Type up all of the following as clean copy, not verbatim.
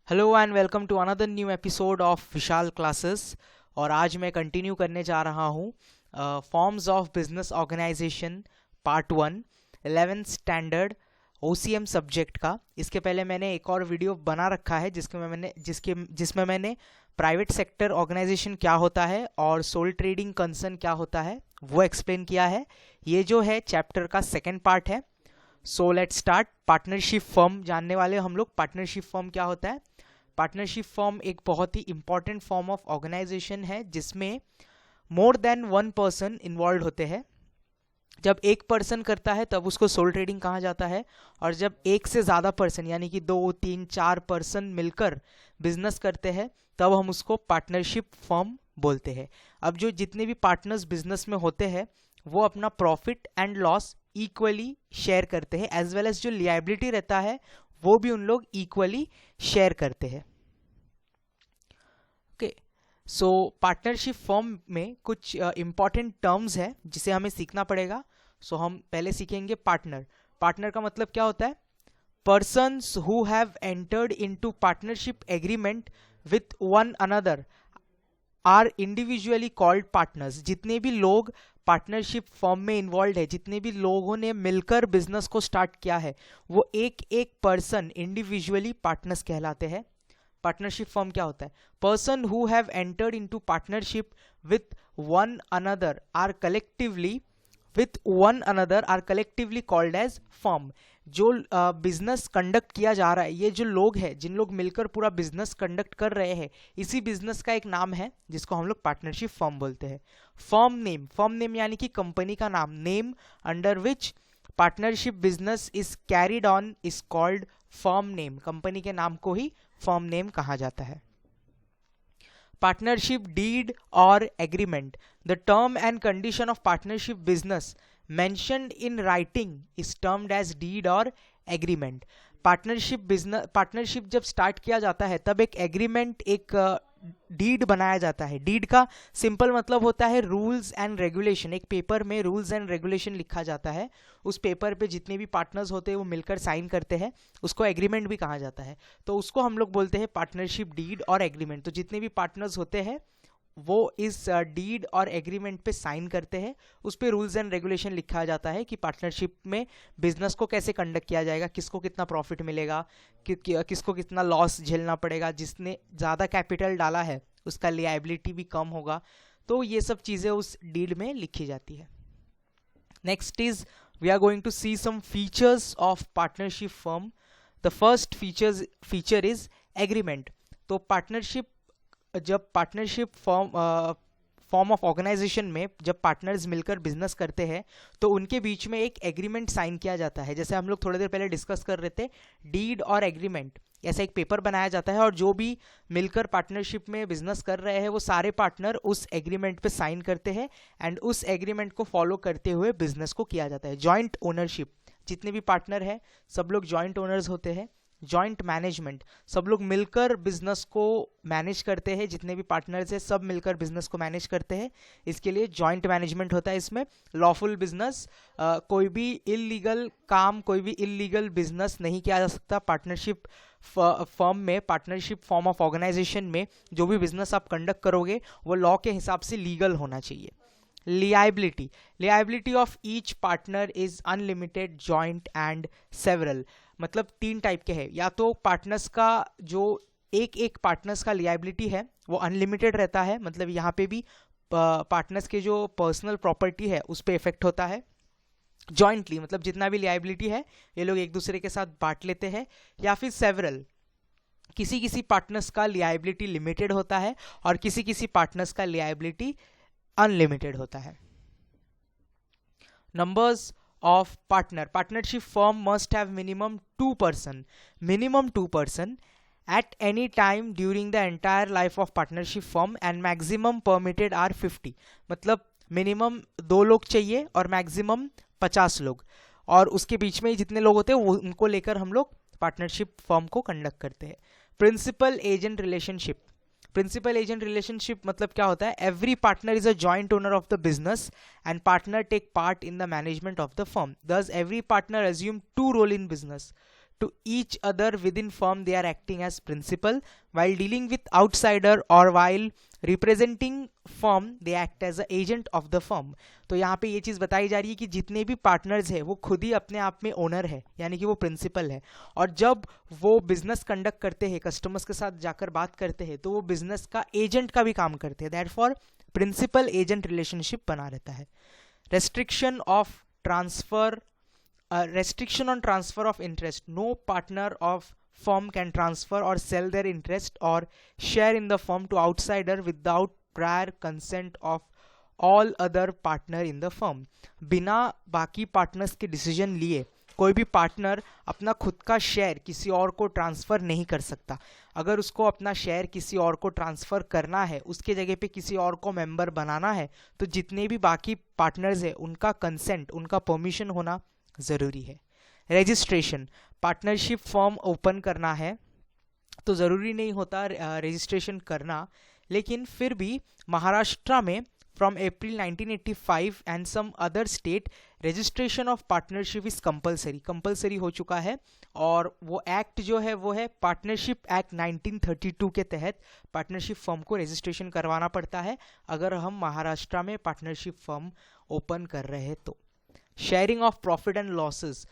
Hello and welcome to another new episode of Vishal classes. और आज मैं कंटिन्यू करने जा रहा हूँ forms of business organisation part 1 11th standard OCM subject का। इसके पहले मैंने एक और वीडियो बना रखा है जिसमें मैंने प्राइवेट सेक्टर ऑर्गेनाइजेशन क्या होता है और सोल ट्रेडिंग कंसर्न क्या होता है वो एक्सप्लेन किया है। ये जो है चैप्टर का सेकेंड पार्ट है। So let's start. Partnership firm जानने वाले हम लोग। पार्टनरशिप फर्म क्या होता है? पार्टनरशिप फर्म एक बहुत ही इंपॉर्टेंट फॉर्म ऑफ ऑर्गेनाइजेशन है जिसमें more than one person involve होते हैं। जब एक पर्सन करता है तब उसको सोल ट्रेडिंग कहा जाता है, और जब एक से ज़्यादा पर्सन यानी कि 2, 3, 4 पर्सन मिलकर बिजनेस करते हैं तब हम उसको पार्टनरशिप फर्म बोलते हैं। अब जो जितने भी पार्टनर्स बिजनेस में होते हैं वो अपना profit and loss equally share करते हैं, एज वेल एज जो लियाबिलिटी रहता है वो भी उन लोग इक्वली शेयर करते हैं। ओके, सो पार्टनरशिप फर्म में कुछ इंपॉर्टेंट टर्म्स है जिसे हमें सीखना पड़ेगा। सो हम पहले सीखेंगे पार्टनर। पार्टनर का मतलब क्या होता है? Persons who have entered into partnership agreement with one another are individually called partners. जितने भी लोग पार्टनरशिप फर्म में इन्वॉल्व है, जितने भी लोगों ने मिलकर बिजनेस को स्टार्ट किया है, वो एक एक पर्सन इंडिविजुअली पार्टनर्स कहलाते हैं। पार्टनरशिप फर्म क्या होता है? Person who have entered into partnership with one another are collectively called as firm. जो बिजनेस कंडक्ट किया जा रहा है, ये जो लोग हैं जिन लोग मिलकर पूरा बिजनेस कंडक्ट कर रहे हैं, इसी बिजनेस का एक नाम है जिसको हम लोग पार्टनरशिप फर्म बोलते हैं। फर्म नेम यानी कि कंपनी का नाम, name under which partnership business is carried on is called firm name. Company के नाम को ही फर्म नेम कहा जाता है। पार्टनरशिप डीड और agreement. The term and condition of partnership business mentioned in writing is termed as deed और agreement। Partnership जब start किया जाता है तब एक एग्रीमेंट, एक डीड बनाया जाता है। डीड का सिंपल मतलब होता है रूल्स एंड रेगुलेशन। एक पेपर में रूल्स एंड रेगुलेशन लिखा जाता है, उस पेपर पे जितने भी पार्टनर्स होते हैं वो मिलकर साइन करते हैं, उसको एग्रीमेंट भी कहा जाता है। तो उसको हम लोग बोलते हैं पार्टनरशिप डीड और एग्रीमेंट। तो जितने भी पार्टनर्स होते हैं वो इस डीड और एग्रीमेंट पे साइन करते हैं, उस पे रूल्स एंड रेगुलेशन लिखा जाता है कि पार्टनरशिप में बिजनेस को कैसे कंडक्ट किया जाएगा, किसको कितना प्रॉफिट मिलेगा, किसको कितना लॉस झेलना पड़ेगा, जिसने ज़्यादा कैपिटल डाला है उसका लियाबिलिटी भी कम होगा। तो ये सब चीज़ें उस डीड में लिखी जाती है। Next is we are going to see some features of partnership firm. The first feature is agreement. तो जब पार्टनरशिप फॉर्म ऑफ ऑर्गेनाइजेशन में जब पार्टनर्स मिलकर बिजनेस करते हैं तो उनके बीच में एक एग्रीमेंट साइन किया जाता है। जैसे हम लोग थोड़ी देर पहले डिस्कस कर रहे थे, डीड और एग्रीमेंट, ऐसा एक पेपर बनाया जाता है और जो भी मिलकर पार्टनरशिप में बिजनेस कर रहे हैं वो सारे पार्टनर उस एग्रीमेंट पे साइन करते हैं एंड उस एग्रीमेंट को फॉलो करते हुए बिजनेस को किया जाता है। जॉइंट ओनरशिप, जितने भी पार्टनर हैं सब लोग जॉइंट ओनर्स होते हैं। जॉइंट मैनेजमेंट, सब लोग मिलकर बिजनेस को मैनेज करते हैं, जितने भी पार्टनर्स हैं सब मिलकर बिजनेस को मैनेज करते हैं, इसके लिए जॉइंट मैनेजमेंट होता है। इसमें लॉफुल बिजनेस, कोई भी इलीगल काम, कोई भी इलीगल बिजनेस नहीं किया जा सकता। पार्टनरशिप फर्म में, पार्टनरशिप फॉर्म ऑफ ऑर्गेनाइजेशन में जो भी बिजनेस आप कंडक्ट करोगे वो लॉ के हिसाब से लीगल होना चाहिए। Liability of each partner is unlimited, joint and several. मतलब 3 टाइप के हैं। या तो पार्टनर्स का जो एक पार्टनर्स का लियाबिलिटी है वो अनलिमिटेड रहता है, मतलब यहाँ पे भी पार्टनर्स के जो पर्सनल प्रॉपर्टी है उस पर इफेक्ट होता है। जॉइंटली मतलब जितना भी लियाबिलिटी है ये लोग एक दूसरे के साथ बांट लेते हैं। या फिर सेवरल, किसी किसी पार्टनर्स का लियाबिलिटी लिमिटेड होता है और किसी किसी पार्टनर्स का लियाबिलिटी अनलिमिटेड होता है। Numbers of partnership firm must have minimum 2 person at any time during the entire life of partnership firm and maximum permitted are 50। मतलब मिनिमम 2 लोग चाहिए और मैक्सिमम 50 लोग, और उसके बीच में जितने लोग होते हैं वो उनको लेकर हम लोग पार्टनरशिप फर्म को कंडक्ट करते हैं। Principal agent relationship. Principal agent relationship मतलब क्या होता है? Every partner is a joint owner of the business and partner take part in the management of the firm. Thus every partner assume 2 role in business. to each other within firm they are acting as principal, while dealing with outsider or while representing firm they act as a agent of the firm. तो यहाँ पे ये चीज़ बताई जा रही है कि जितने भी पार्टनर्स है वो खुद ही अपने आप में ओनर है, यानी कि वो प्रिंसिपल है, और जब वो बिजनेस कंडक्ट करते हैं, कस्टमर्स के साथ जाकर बात करते हैं, तो वो बिजनेस का एजेंट का भी काम करते हैं. दैटफॉर प्रिंसिपल एजेंट रिलेशनशिप बना रहता है. Restriction of transfer restriction on transfer of interest. No partner of firm can transfer or sell their interest or share in the firm to outsider without prior consent of all other partner in the firm. बिना बाकी partners के decision लिए कोई भी partner अपना खुद का share किसी और को ट्रांसफ़र नहीं कर सकता. अगर उसको अपना शेयर किसी और को ट्रांसफ़र करना है, उसके जगह पे किसी और को मेंबर बनाना है, तो जितने भी बाकी पार्टनर्स हैं उनका कंसेंट, उनका परमिशन होना ज़रूरी है. रजिस्ट्रेशन, पार्टनरशिप फॉर्म ओपन करना है तो ज़रूरी नहीं होता रजिस्ट्रेशन करना, लेकिन फिर भी महाराष्ट्र में from April 1985 and some other state registration of partnership is compulsory हो चुका है. और वो एक्ट जो है वो है पार्टनरशिप एक्ट 1932 के तहत पार्टनरशिप फर्म को रजिस्ट्रेशन करवाना पड़ता है अगर हम महाराष्ट्र में पार्टनरशिप फर्म ओपन कर रहे हैं तो. Sharing of profit and losses,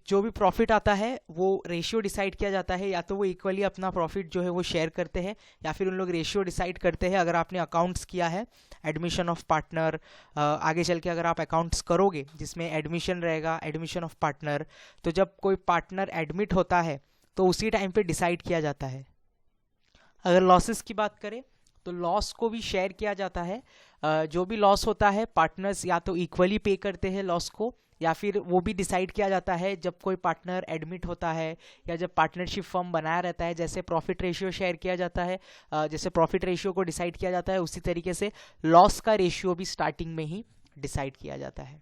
जो भी प्रॉफिट आता है वो रेशियो डिसाइड किया जाता है, या तो वो इक्वली अपना प्रॉफिट जो है वो शेयर करते हैं या फिर उन लोग रेशियो डिसाइड करते हैं. अगर आपने अकाउंट्स किया है, एडमिशन ऑफ पार्टनर, आगे चल के अगर आप अकाउंट्स करोगे जिसमें एडमिशन रहेगा, एडमिशन ऑफ पार्टनर, तो जब कोई पार्टनर एडमिट होता है तो उसी टाइम पे डिसाइड किया जाता है. अगर लॉसेस की बात करें तो लॉस को भी शेयर किया जाता है. जो भी लॉस होता है पार्टनर्स या तो इक्वली पे करते हैं लॉस को, या फिर वो भी डिसाइड किया जाता है जब कोई पार्टनर एडमिट होता है या जब पार्टनरशिप फर्म बनाया रहता है. जैसे प्रॉफिट रेशियो शेयर किया जाता है, जैसे प्रॉफिट रेशियो को डिसाइड किया जाता है, उसी तरीके से लॉस का रेशियो भी स्टार्टिंग में ही डिसाइड किया जाता है.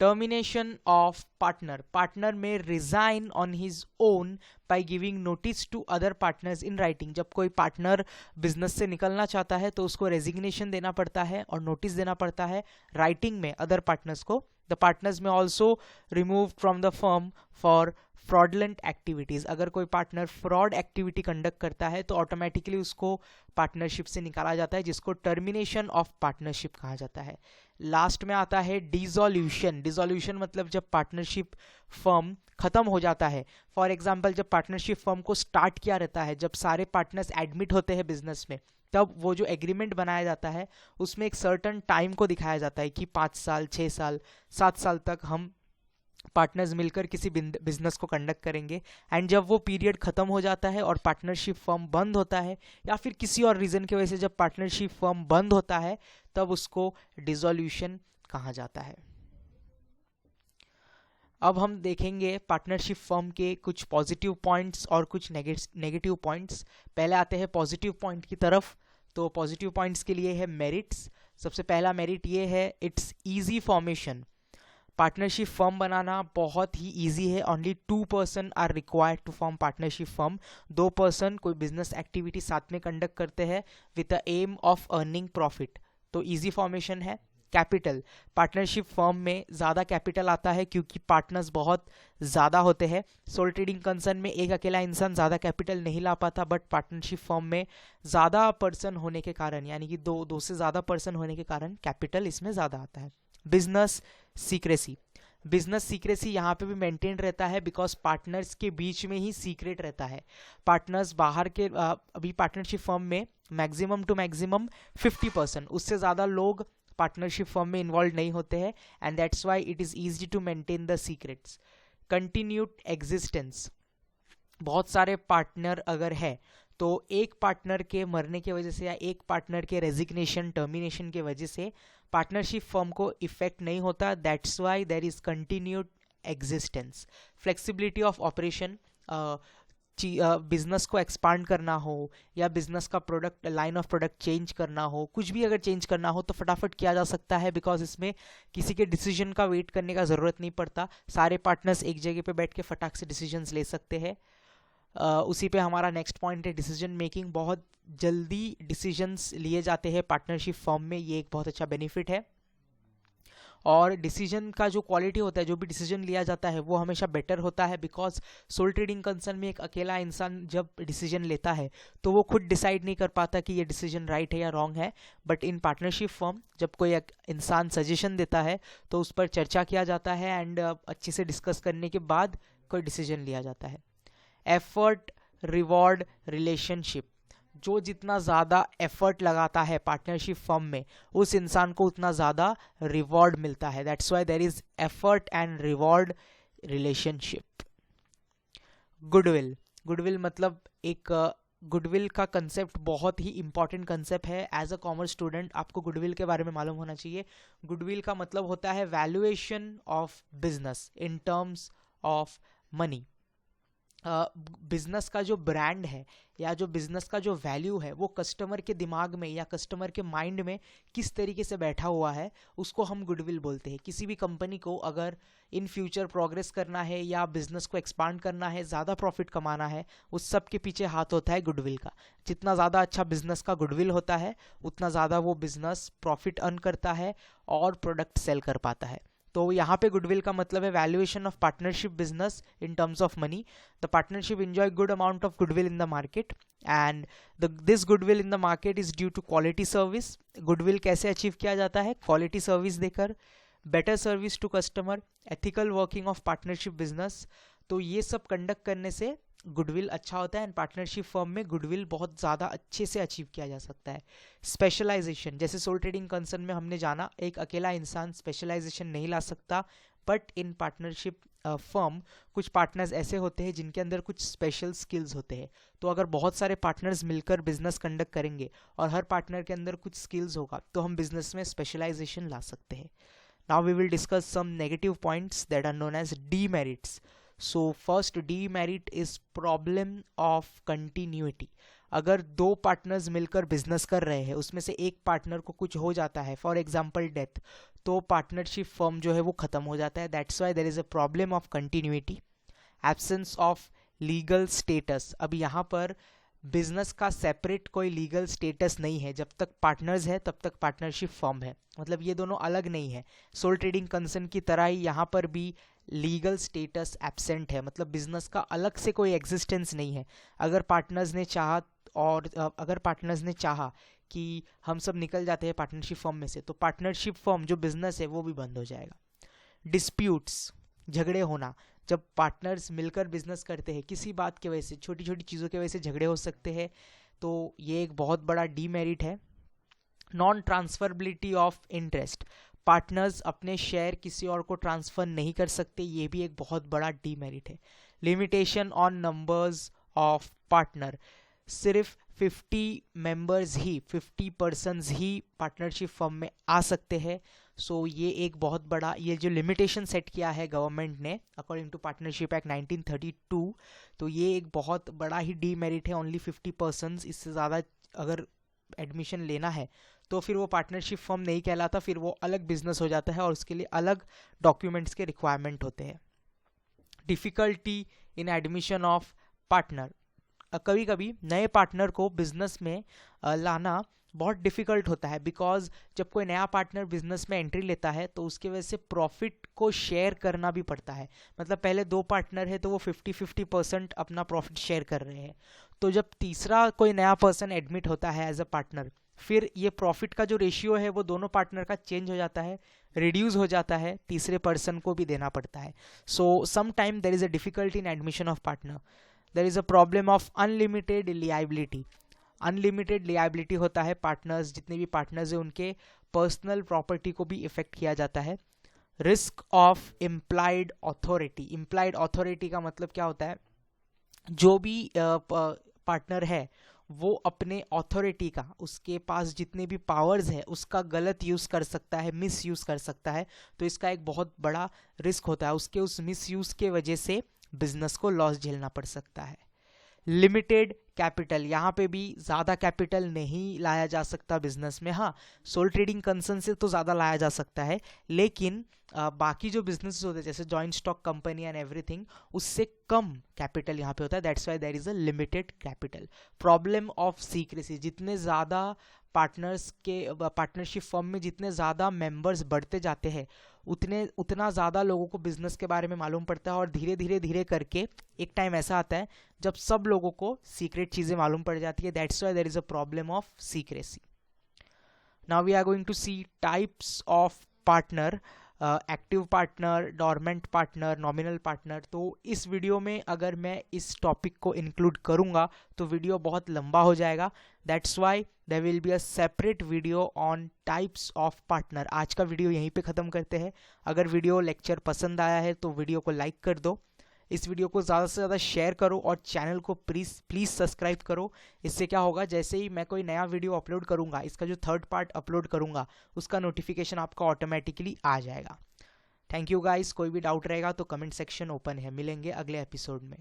टर्मिनेशन ऑफ पार्टनर में resign on his own by giving notice to other partners in writing. जब कोई पार्टनर बिजनेस से निकलना चाहता है तो उसको रेजिग्नेशन देना पड़ता है और नोटिस देना पड़ता है राइटिंग में अदर पार्टनर्स को. द पार्टनर्स में also remove from the firm for fraudulent activities. अगर कोई पार्टनर फ्रॉड एक्टिविटी कंडक्ट करता है तो ऑटोमेटिकली उसको पार्टनरशिप से निकाला जाता है, जिसको टर्मिनेशन ऑफ पार्टनरशिप कहा जाता है. लास्ट में आता है डिसोल्यूशन मतलब जब पार्टनरशिप फर्म खत्म हो जाता है. फॉर एग्जांपल जब पार्टनरशिप फर्म को स्टार्ट किया रहता है, जब सारे पार्टनर्स एडमिट होते हैं बिजनेस में, तब वो जो एग्रीमेंट बनाया जाता है उसमें एक सर्टन टाइम को दिखाया जाता है कि 5 साल 6 साल 7 साल तक हम पार्टनर्स मिलकर किसी बिजनेस को कंडक्ट करेंगे. एंड जब वो पीरियड खत्म हो जाता है और पार्टनरशिप फर्म बंद होता है, या फिर किसी और रीज़न की वजह से जब पार्टनरशिप फर्म बंद होता है, तब उसको डिसोल्यूशन कहा जाता है. अब हम देखेंगे पार्टनरशिप फर्म के कुछ पॉजिटिव पॉइंट्स और कुछ नेगेटिव पॉइंट्स. पहले आते हैं पॉजिटिव पॉइंट की तरफ. तो पॉजिटिव पॉइंट्स के लिए है मेरिट्स. सबसे पहला मेरिट ये है, it's easy formation. Partnership firm बनाना बहुत ही ईजी है. Only 2 person are required to form partnership firm. 2 person कोई बिजनेस एक्टिविटी साथ में कंडक्ट करते हैं with the aim of earning profit, तो ईजी फॉर्मेशन है. कैपिटल, पार्टनरशिप फर्म में ज़्यादा कैपिटल आता है क्योंकि पार्टनर्स बहुत ज़्यादा होते हैं. सोल ट्रेडिंग कंसर्न में एक अकेला इंसान ज़्यादा कैपिटल नहीं ला पाता, बट पार्टनरशिप फर्म में ज़्यादा पर्सन होने के कारण, यानी कि दो से ज़्यादा पर्सन होने के कारण कैपिटल इसमें ज़्यादा आता है. बिजनेस सीक्रेसी यहाँ पे भी मेंटेन रहता है बिकॉज पार्टनर्स के बीच में ही सीक्रेट रहता है. पार्टनर्स बाहर के अभी पार्टनरशिप फर्म में मैक्सिमम टू मैक्सिमम 50%, उससे ज़्यादा लोग पार्टनरशिप फर्म में इन्वॉल्व नहीं होते हैं, and that's why it is easy to maintain the secrets. Continued existence, बहुत सारे पार्टनर अगर है तो एक पार्टनर के मरने की वजह से या एक पार्टनर के रेजिग्नेशन टर्मिनेशन की वजह से पार्टनरशिप फर्म को इफेक्ट नहीं होता. That's why there is continued existence. Flexibility of operation, business को एक्सपांड करना हो या बिजनेस का product line of product change करना हो, कुछ भी अगर चेंज करना हो तो फटाफट किया जा सकता है बिकॉज इसमें किसी के डिसीजन का वेट करने का ज़रूरत नहीं पड़ता. सारे पार्टनर्स एक जगह पे बैठ के फटाक से डिसीजंस ले सकते हैं. उसी पे हमारा नेक्स्ट पॉइंट है डिसीजन मेकिंग. बहुत जल्दी डिसीजंस लिए जाते हैं पार्टनरशिप फर्म में, ये एक बहुत अच्छा बेनिफिट है. और डिसीजन का जो क्वालिटी होता है, जो भी डिसीजन लिया जाता है वो हमेशा बेटर होता है, बिकॉज सोल ट्रेडिंग कंसर्न में एक अकेला इंसान जब डिसीजन लेता है तो वो खुद डिसाइड नहीं कर पाता कि ये डिसीजन राइट है या रॉन्ग है। बट इन पार्टनरशिप फर्म जब कोई एक इंसान सजेशन देता है तो उस पर चर्चा किया जाता है एंड अच्छे से डिस्कस करने के बाद कोई डिसीजन लिया जाता है। एफर्ट रिवॉर्ड रिलेशनशिप, जो जितना ज़्यादा एफर्ट लगाता है पार्टनरशिप फर्म में उस इंसान को उतना ज़्यादा रिवॉर्ड मिलता है। That's why there is effort and reward relationship. Goodwill, goodwill मतलब एक गुडविल का कंसेप्ट बहुत ही इंपॉर्टेंट कंसेप्ट है। एज अ कॉमर्स स्टूडेंट आपको गुडविल के बारे में मालूम होना चाहिए। गुडविल का मतलब होता है valuation of business in terms of money. Business का जो ब्रांड है या जो बिजनेस का जो वैल्यू है वो कस्टमर के दिमाग में या कस्टमर के माइंड में किस तरीके से बैठा हुआ है उसको हम गुडविल बोलते हैं। किसी भी कंपनी को अगर इन फ्यूचर प्रोग्रेस करना है या बिजनेस को एक्सपांड करना है, ज़्यादा प्रॉफिट कमाना है, उस सब के पीछे हाथ होता है गुडविल का। जितना ज़्यादा अच्छा बिजनेस का गुडविल होता है उतना ज़्यादा वो बिजनेस प्रॉफिट अर्न करता है और प्रोडक्ट सेल कर पाता है। तो यहाँ पे गुडविल का मतलब है valuation of partnership business in terms of money. The partnership enjoy good amount of goodwill in the market and this goodwill in the market is due to quality service. Goodwill कैसे achieve किया जाता है? Quality service देकर, better service to customer, ethical working of partnership business. तो ये सब conduct करने से गुडविल अच्छा होता है एंड पार्टनरशिप फर्म में गुडविल बहुत ज़्यादा अच्छे से अचीव किया जा सकता है। स्पेशलाइजेशन, जैसे सोल ट्रेडिंग कंसर्न में हमने जाना एक अकेला इंसान स्पेशलाइजेशन नहीं ला सकता, बट इन पार्टनरशिप फर्म कुछ पार्टनर्स ऐसे होते हैं जिनके अंदर कुछ स्पेशल स्किल्स होते हैं। तो अगर बहुत सारे पार्टनर्स मिलकर बिजनेस कंडक्ट करेंगे और हर पार्टनर के अंदर कुछ स्किल्स होगा तो हम बिजनेस में स्पेशलाइजेशन ला सकते हैं। Now we will discuss some negative points that are known as demerits. So first demerit is problem of continuity. अगर दो पार्टनर्स मिलकर बिजनेस कर रहे हैं, उसमें से एक पार्टनर को कुछ हो जाता है, फॉर एग्जांपल डेथ, तो पार्टनरशिप फर्म जो है वो खत्म हो जाता है। That's why there is a problem of continuity. Absence of legal status, अब यहाँ पर बिजनेस का सेपरेट कोई लीगल स्टेटस नहीं है। जब तक पार्टनर्स है तब तक पार्टनरशिप फर्म है, मतलब ये दोनों अलग नहीं है। सोल ट्रेडिंग कंसर्न की तरह ही यहाँ पर भी लीगल स्टेटस एब्सेंट है, मतलब बिजनेस का अलग से कोई एग्जिस्टेंस नहीं है। अगर पार्टनर्स ने चाहा कि हम सब निकल जाते हैं पार्टनरशिप फर्म में से, तो पार्टनरशिप फर्म जो बिजनेस है वो भी बंद हो जाएगा। डिस्प्यूट्स, झगड़े होना, जब पार्टनर्स मिलकर बिजनेस करते हैं किसी बात की वजह से, छोटी छोटी चीज़ों की वजह से झगड़े हो सकते हैं, तो ये एक बहुत बड़ा डीमेरिट है। Non transferability of interest, partners अपने शेयर किसी और को ट्रांसफ़र नहीं कर सकते, ये भी एक बहुत बड़ा डीमेरिट है। Limitation on numbers of partner, सिर्फ 50 मेंबर्स ही, 50 पर्सन्स ही पार्टनरशिप फर्म में आ सकते हैं। सो ये एक बहुत बड़ा, ये जो लिमिटेशन सेट किया है गवर्नमेंट ने अकॉर्डिंग टू पार्टनरशिप एक्ट 1932, तो ये एक बहुत बड़ा ही डीमेरिट है। ओनली 50 पर्सन्स, इससे ज़्यादा अगर एडमिशन लेना है तो फिर वो पार्टनरशिप फर्म नहीं कहलाता, फिर वो अलग बिजनेस हो जाता है और उसके लिए अलग डॉक्यूमेंट्स के रिक्वायरमेंट होते हैं। Difficulty in admission of partner, कभी कभी नए पार्टनर को बिजनेस में लाना बहुत डिफ़िकल्ट होता है, बिकॉज जब कोई नया पार्टनर बिजनेस में एंट्री लेता है तो उसके वजह से प्रॉफिट को शेयर करना भी पड़ता है। मतलब पहले दो पार्टनर है तो वो 50-50% अपना प्रॉफिट शेयर कर रहे हैं, तो जब तीसरा कोई नया पर्सन एडमिट होता है एज अ पार्टनर, फिर ये प्रॉफिट का जो रेशियो है वो दोनों पार्टनर का चेंज हो जाता है, रिड्यूस हो जाता है, तीसरे पर्सन को भी देना पड़ता है। So some time there is a difficulty in admission of partner. There is a problem of unlimited liability. Unlimited liability होता है, पार्टनर्स, जितने भी पार्टनर्स हैं उनके पर्सनल प्रॉपर्टी को भी इफेक्ट किया जाता है। Risk of implied authority, implied authority का मतलब क्या होता है? जो भी पार्टनर है वो अपने अथॉरिटी का, उसके पास जितने भी पावर्स है उसका गलत यूज़ कर सकता है, मिस यूज़ कर सकता है, तो इसका एक बहुत बड़ा रिस्क होता है। उसके उस मिस यूज़ के वजह से बिजनेस को लॉस झेलना पड़ सकता है। लिमिटेड कैपिटल, यहाँ पे भी ज़्यादा कैपिटल नहीं लाया जा सकता बिजनेस में। हाँ, सोल ट्रेडिंग कंसर्न से तो ज़्यादा लाया जा सकता है, लेकिन बाकी जो बिजनेस होते हैं जैसे joint stock company and everything, उससे कम कैपिटल यहाँ पे होता है। That's why there is a limited capital. Problem of secrecy, जितने ज़्यादा पार्टनर्स के पार्टनरशिप फर्म में जितने ज़्यादा मेंबर्स बढ़ते जाते हैं उतना ज़्यादा लोगों को बिजनेस के बारे में मालूम पड़ता है, और धीरे करके एक टाइम ऐसा आता है जब सब लोगों को सीक्रेट चीज़ें मालूम पड़ जाती है. That's why there is a problem of secrecy. Now we are going to see types of partner, active partner, dormant partner, nominal partner. तो इस वीडियो में अगर मैं इस टॉपिक को इंक्लूड करूंगा तो वीडियो बहुत लंबा हो जाएगा. That's why there will be a separate video on types of partner. आज का वीडियो यहीं पे ख़त्म करते हैं. अगर वीडियो लेक्चर पसंद आया है तो वीडियो को लाइक कर दो, इस वीडियो को ज़्यादा से ज़्यादा शेयर करो, और चैनल को प्लीज़ सब्सक्राइब करो. इससे क्या होगा, जैसे ही मैं कोई नया वीडियो अपलोड करूँगा, इसका जो थर्ड पार्ट अपलोड करूँगा, उसका नोटिफिकेशन आपका ऑटोमेटिकली आ जाएगा. Thank you guys. कोई भी डाउट रहेगा तो कमेंट सेक्शन ओपन है. मिलेंगे अगले एपिसोड में.